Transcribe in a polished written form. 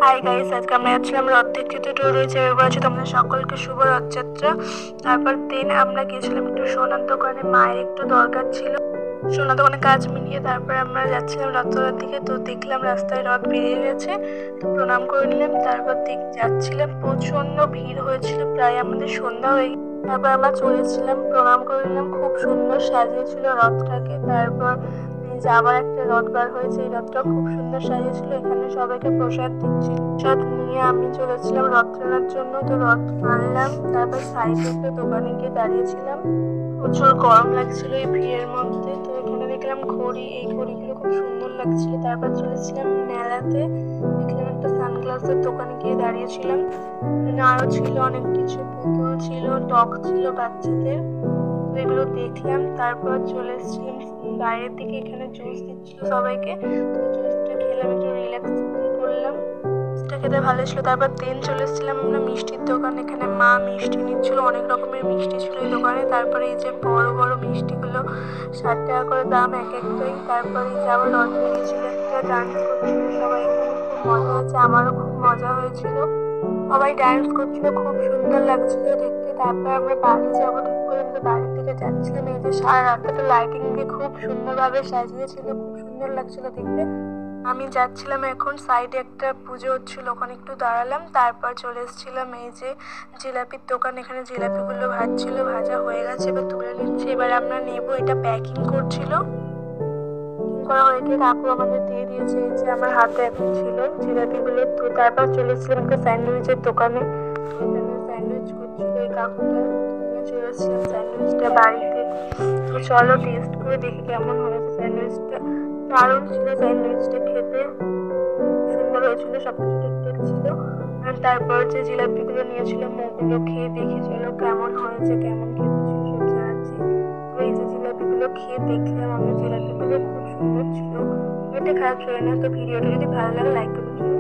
Hi guys, আজকে আমরা যাচ্ছিলাম রথ দেখতে। তো রয়েছে বলেছে তোমাদের সকলকে শুভ রথযাত্রা। তারপর দিন আমরা গিয়েছিলাম একটু সোনার দোকানে, মায়ের একটু দরকার ছিল। সোনার দোকানে কাজ মিলিয়ে তারপরে আমরা যাচ্ছিলাম রথতলার দিকে। তো দেখলাম রাস্তায় রথ বেরিয়ে গেছে, তো প্রণাম করে নিলাম। তারপর যাচ্ছিলাম, প্রচন্ড ভিড় হয়েছিল, প্রায় আমাদের সন্ধ্যা হয়ে গেছে। তারপর আমরা চলেছিলাম, প্রণাম করে নিলাম। খুব সুন্দর সাজিয়েছিল রথটাকে। তারপর আবার একটা রথ বার হয়েছে, এই রথটা খুব সুন্দর সাজিয়েছিল। এখানে সবাইকে প্রসাদ দিচ্ছিল। প্রসাদ নিয়ে আমি চলেছিলাম রথ টানার জন্য। তো রথ টানলাম, তারপর সাইডে একটা দোকানে গিয়ে দাঁড়িয়েছিলাম। প্রচুর গরম লাগছিল এই ভিড়ের মধ্যে। তো এখানে দেখলাম ঘড়ি, এই ঘড়িগুলো খুব সুন্দর লাগছিল। তারপর চলেছিলাম মেলাতে, দেখলাম একটা সানগ্লাসের দোকানে গিয়ে দাঁড়িয়েছিলাম। আরো ছিল অনেক কিছু, পুতুল ছিল, টক ছিল বাচ্চাদের, এগুলো দেখলাম। তারপর চলে এসেছিলাম বাইরের দিকে, এখানে জুস দিচ্ছিল সবাইকে। তো জুসটা খেলাম, একটু রিল্যাক্স করলাম। জুসটা খেতে ভালো ছিল। তারপর দিন চলে এসেছিলাম আমরা মিষ্টির দোকান। এখানে মা মিষ্টি নিচ্ছিল, অনেক রকমের মিষ্টি ছিল এই দোকানে। তারপরে এই যে বড় বড় মিষ্টিগুলো 60 টাকা করে দাম এক একটাই। তারপরে এই যে আবার রথ বেরিয়েছিল, একটা ডান্স করছিল সবাই, এখানে খুব মজা হয়েছে, আমারও খুব মজা হয়েছিল। সবাই ডান্স করছিল, খুব সুন্দর লাগছিল দেখতে। তারপর আমরা বাড়ি যাবো ঠিক করে আমরা বাড়ির দিকে যাচ্ছিলাম। এই যে সারা রাস্তাটা লাইটিং দিয়ে খুব সুন্দরভাবে সাজিয়েছিল, খুব সুন্দর লাগছিল দেখতে। আমি যাচ্ছিলাম, এখন সাইডে একটা পুজো হচ্ছিল, ওখানে একটু দাঁড়ালাম। তারপর চলে এসেছিলাম এই যে জিলাপির দোকান। এখানে জিলাপিগুলো ভাজছিল, ভাজা হয়ে গেছে, এবার তুলে নিচ্ছে। এবার আমরা নেবো, এটা প্যাকিং করছিল। করা হয়ে গিয়ে কাকু আমাদের দিয়ে দিয়েছে। এই যে আমার হাতে এখন ছিল জিলাপিগুলো। তো তারপর চলেছিলাম একটা স্যান্ডউইচের দোকানে, এখানে স্যান্ডউইচ করছিল এই কাকুটা। নিয়ে চলে এসেছিলাম স্যান্ডউইচটা বাড়িতে। তো চলো টেস্ট করে দেখি কেমন হয়েছে স্যান্ডউইচটা। দারুণ ছিল স্যান্ডউইচটা খেতে, সুন্দর হয়েছিল, সবকিছু ঠিকঠাক ছিল। আর তারপর যে জিলাপিগুলো নিয়েছিলাম ওগুলো খেয়ে দেখি চলো কেমন হয়েছে, কেমন খেতে ছিল সব জানাচ্ছি। তো এই যে জিলাপিগুলো খেয়ে দেখলাম আমি, জিলাপিগুলো খুব সুন্দর ছিল, এটা খারাপ ছিল না। তো ভিডিওটা যদি ভালো লাগে লাইক করবেন।